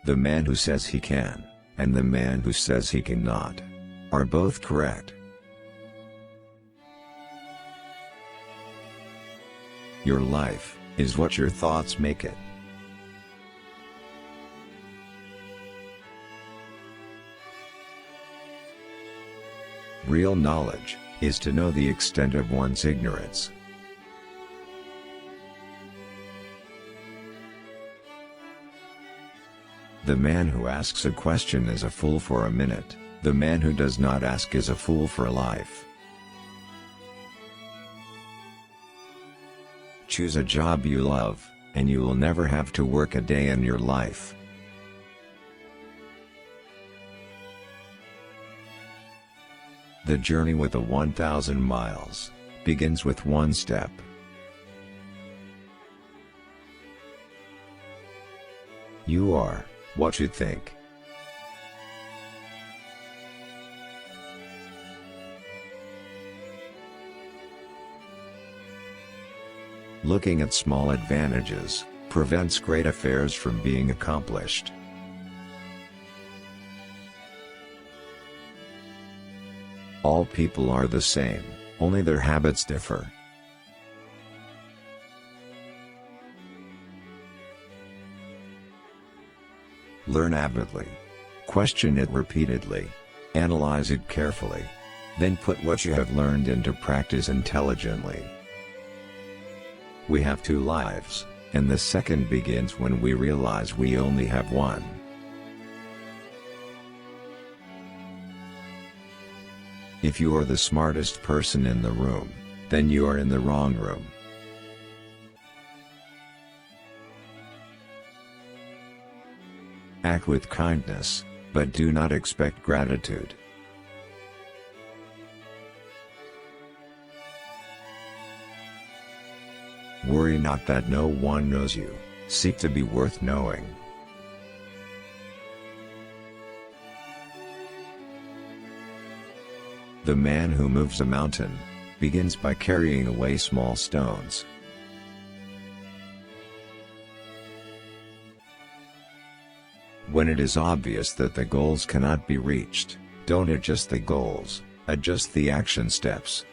The man who says he can, and the man who says he cannot, are both correct. Your life is what your thoughts make it. Real knowledge is to know the extent of one's ignorance. The man who asks a question is a fool for a minute, the man who does not ask is a fool for life. Choose a job you love, and you will never have to work a day in your life. The journey with the 1,000 miles begins with one step. You are what you think. Looking at small advantages prevents great affairs from being accomplished. All people are the same, only their habits differ. Learn avidly. Question it repeatedly. Analyze it carefully. Then put what you have learned into practice intelligently. We have two lives, and the second begins when we realize we only have one. If you are the smartest person in the room, then you are in the wrong room. Act with kindness, but do not expect gratitude. Worry not that no one knows you, seek to be worth knowing. The man who moves a mountain begins by carrying away small stones. When it is obvious that the goals cannot be reached, don't adjust the goals, adjust the action steps.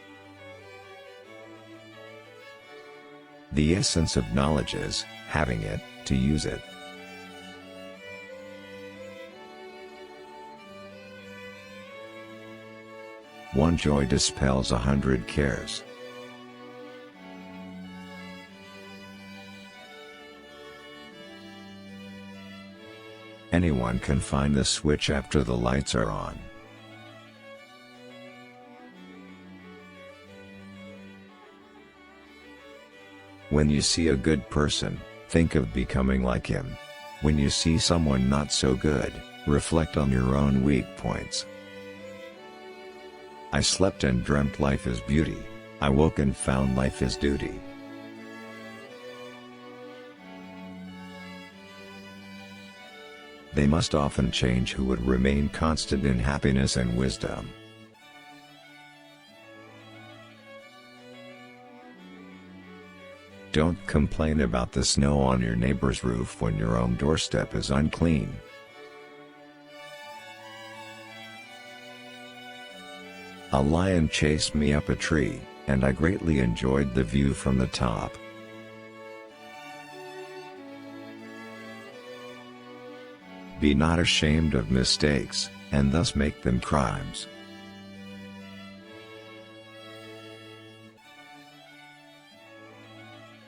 The essence of knowledge is having it, to use it. One joy dispels 100 cares. Anyone can find the switch after the lights are on. When you see a good person, think of becoming like him. When you see someone not so good, reflect on your own weak points. I slept and dreamt life is beauty, I woke and found life is duty. They must often change who would remain constant in happiness and wisdom. Don't complain about the snow on your neighbor's roof when your own doorstep is unclean. A lion chased me up a tree, and I greatly enjoyed the view from the top. Be not ashamed of mistakes, and thus make them crimes.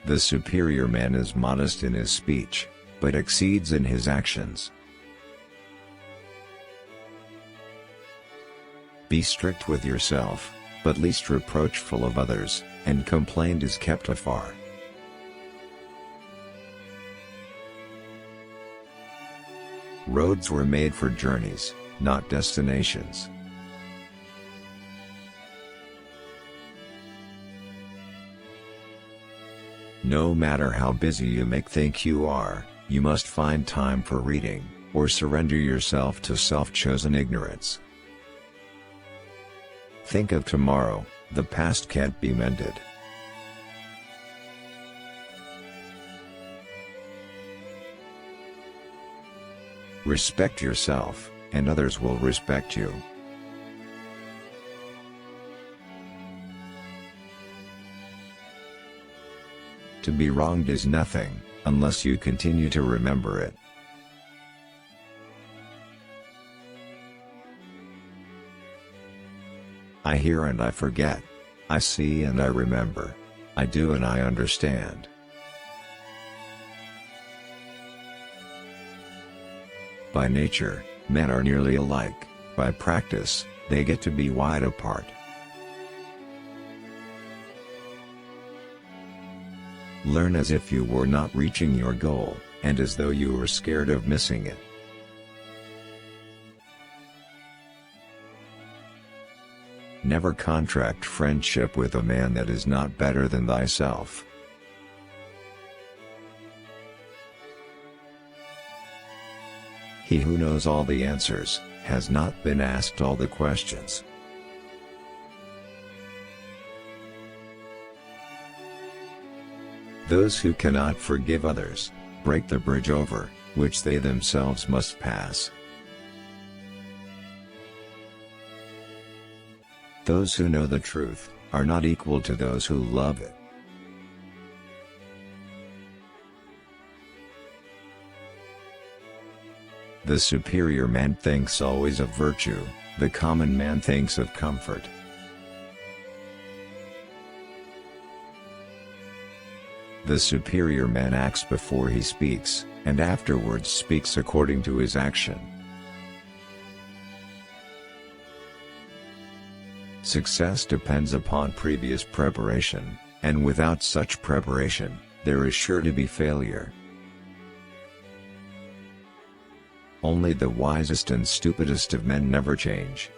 The superior man is modest in his speech, but exceeds in his actions. Be strict with yourself, but least reproachful of others, and complaint is kept afar. Roads were made for journeys, not destinations. No matter how busy you may think you are, you must find time for reading, or surrender yourself to self-chosen ignorance. Think of tomorrow, the past can't be mended. Respect yourself, and others will respect you. To be wronged is nothing, unless you continue to remember it. I hear and I forget. I see and I remember. I do and I understand. By nature, men are nearly alike. By practice, they get to be wide apart. Learn as if you were not reaching your goal, and as though you were scared of missing it. Never contract friendship with a man that is not better than thyself. He who knows all the answers, has not been asked all the questions. Those who cannot forgive others, break the bridge over which they themselves must pass. Those who know the truth, are not equal to those who love it. The superior man thinks always of virtue, the common man thinks of comfort. The superior man acts before he speaks, and afterwards speaks according to his action. Success depends upon previous preparation, and without such preparation, there is sure to be failure. Only the wisest and stupidest of men never change.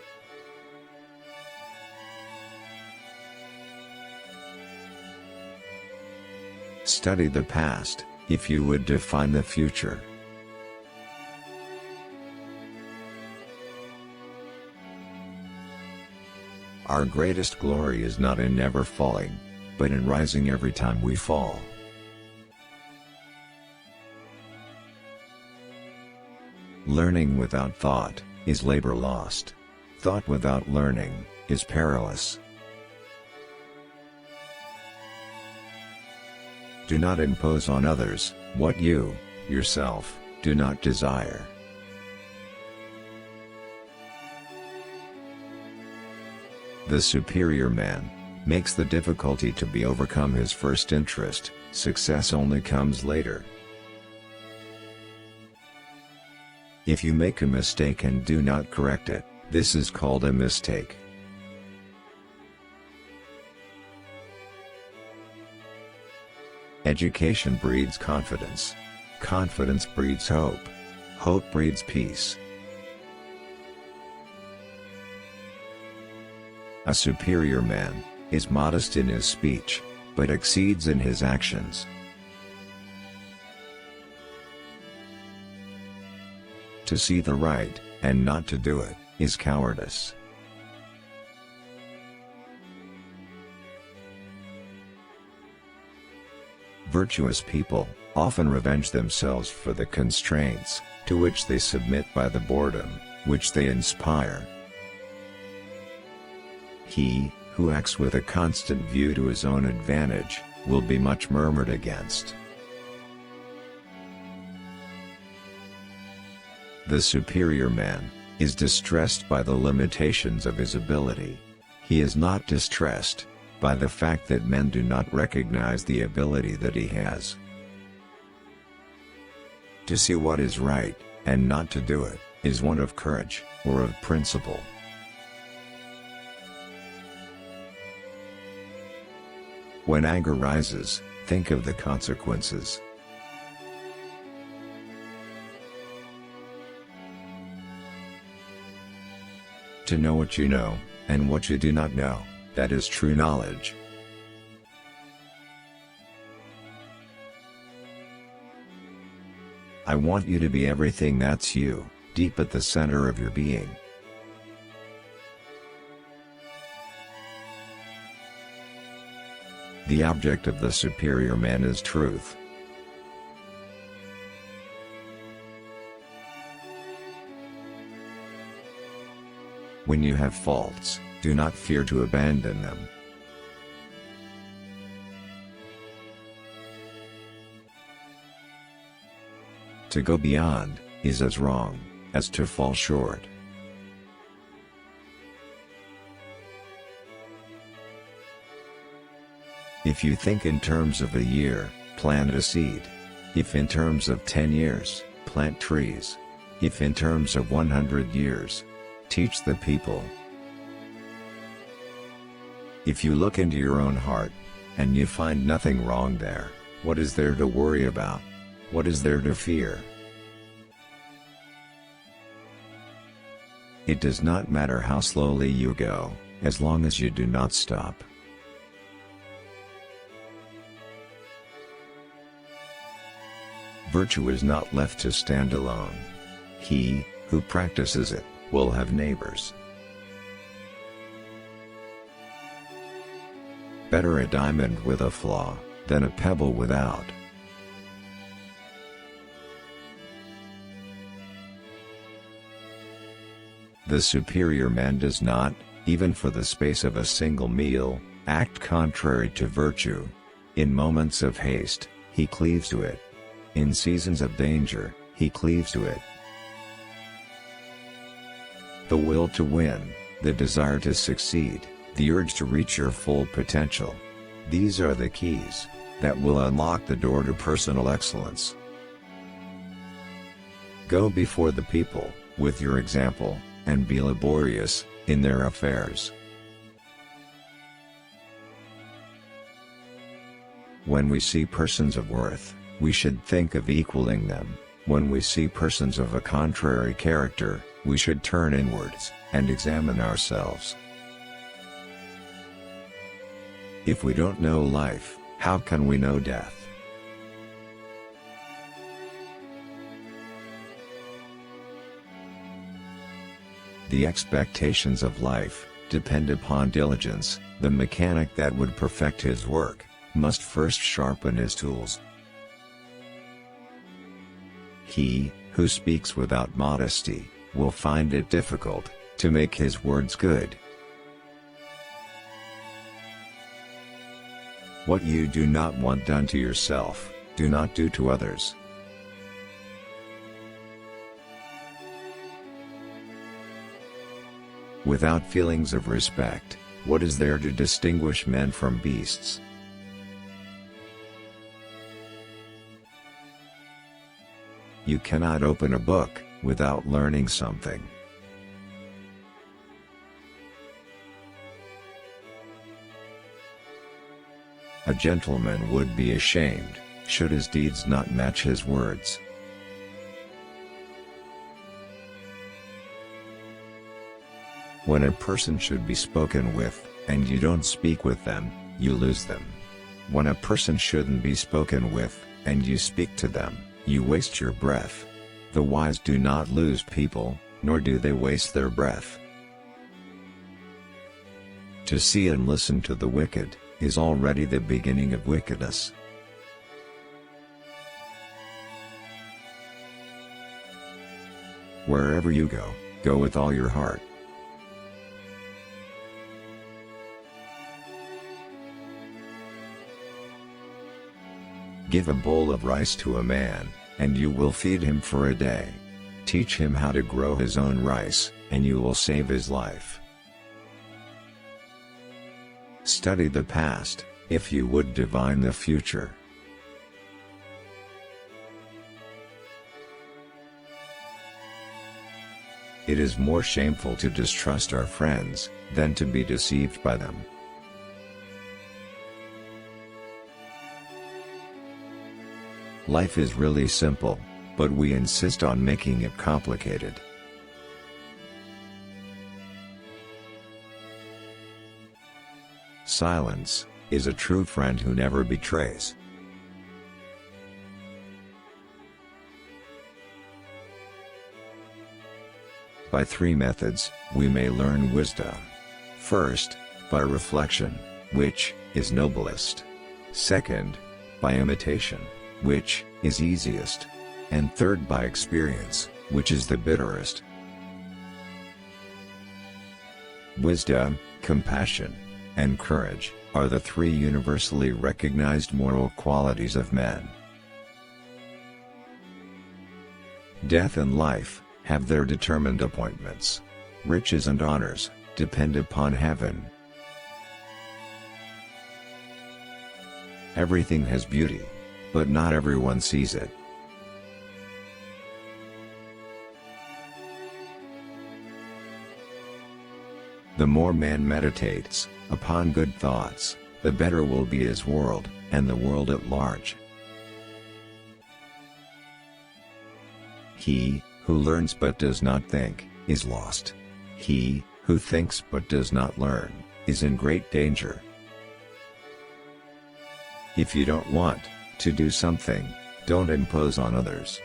Study the past, if you would define the future. Our greatest glory is not in never falling, but in rising every time we fall. Learning without thought, is labor lost. Thought without learning, is perilous. Do not impose on others, what you, yourself, do not desire. The superior man, makes the difficulty to be overcome his first interest, success only comes later. If you make a mistake and do not correct it, this is called a mistake. Education breeds confidence. Confidence breeds hope. Hope breeds peace. A superior man, is modest in his speech, but exceeds in his actions. To see the right, and not to do it, is cowardice. Virtuous people, often revenge themselves for the constraints, to which they submit by the boredom, which they inspire. He, who acts with a constant view to his own advantage, will be much murmured against. The superior man, is distressed by the limitations of his ability. He is not distressed by the fact that men do not recognize the ability that he has. To see what is right, and not to do it, is one of courage, or of principle. When anger rises, think of the consequences. To know what you know, and what you do not know, that is true knowledge. I want you to be everything that's you, deep at the center of your being. The object of the superior man is truth. When you have faults, do not fear to abandon them. To go beyond is as wrong as to fall short. If you think in terms of a year, plant a seed. If in terms of 10 years, plant trees. If in terms of 100 years, teach the people. If you look into your own heart, and you find nothing wrong there, what is there to worry about? What is there to fear? It does not matter how slowly you go, as long as you do not stop. Virtue is not left to stand alone. He who practices it will have neighbors. Better a diamond with a flaw than a pebble without. The superior man does not, even for the space of a single meal, act contrary to virtue. In moments of haste, he cleaves to it. In seasons of danger, he cleaves to it. The will to win, the desire to succeed, the urge to reach your full potential. These are the keys that will unlock the door to personal excellence. Go before the people, with your example, and be laborious in their affairs. When we see persons of worth, we should think of equaling them. When we see persons of a contrary character, we should turn inwards and examine ourselves. If we don't know life, how can we know death? The expectations of life depend upon diligence. The mechanic that would perfect his work must first sharpen his tools. He who speaks without modesty will find it difficult to make his words good. What you do not want done to yourself, do not do to others. Without feelings of respect, what is there to distinguish men from beasts? You cannot open a book without learning something. A gentleman would be ashamed should his deeds not match his words. When a person should be spoken with, and you don't speak with them, you lose them. When a person shouldn't be spoken with, and you speak to them, you waste your breath. The wise do not lose people, nor do they waste their breath. To see and listen to the wicked is already the beginning of wickedness. Wherever you go, go with all your heart. Give a bowl of rice to a man, and you will feed him for a day. Teach him how to grow his own rice, and you will save his life. Study the past, if you would divine the future. It is more shameful to distrust our friends, than to be deceived by them. Life is really simple, but we insist on making it complicated. Silence is a true friend who never betrays. By 3 methods, we may learn wisdom. First, by reflection, which is noblest. Second, by imitation, which is easiest. And third, by experience, which is the bitterest. Wisdom, compassion, and courage are the three universally recognized moral qualities of men. Death and life have their determined appointments. Riches and honors depend upon heaven. Everything has beauty, but not everyone sees it. The more man meditates upon good thoughts, the better will be his world, and the world at large. He who learns but does not think is lost. He who thinks but does not learn is in great danger. If you don't want to do something, don't impose on others.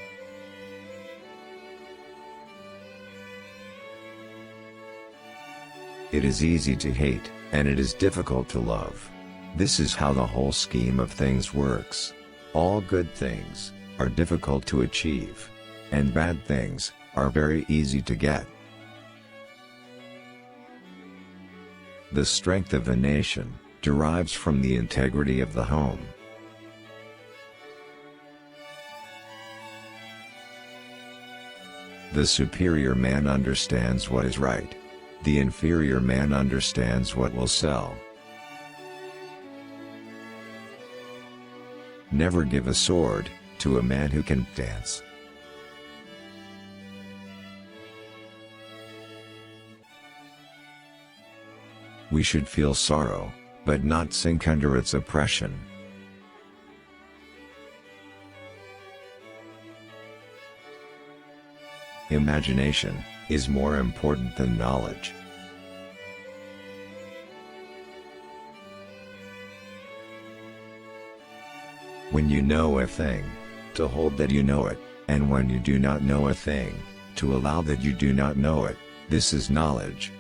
It is easy to hate, and it is difficult to love. This is how the whole scheme of things works. All good things are difficult to achieve, and bad things are very easy to get. The strength of a nation derives from the integrity of the home. The superior man understands what is right. The inferior man understands what will sell. Never give a sword to a man who can dance. We should feel sorrow, but not sink under its oppression. Imagination is more important than knowledge. When you know a thing, to hold that you know it, and when you do not know a thing, to allow that you do not know it, this is knowledge.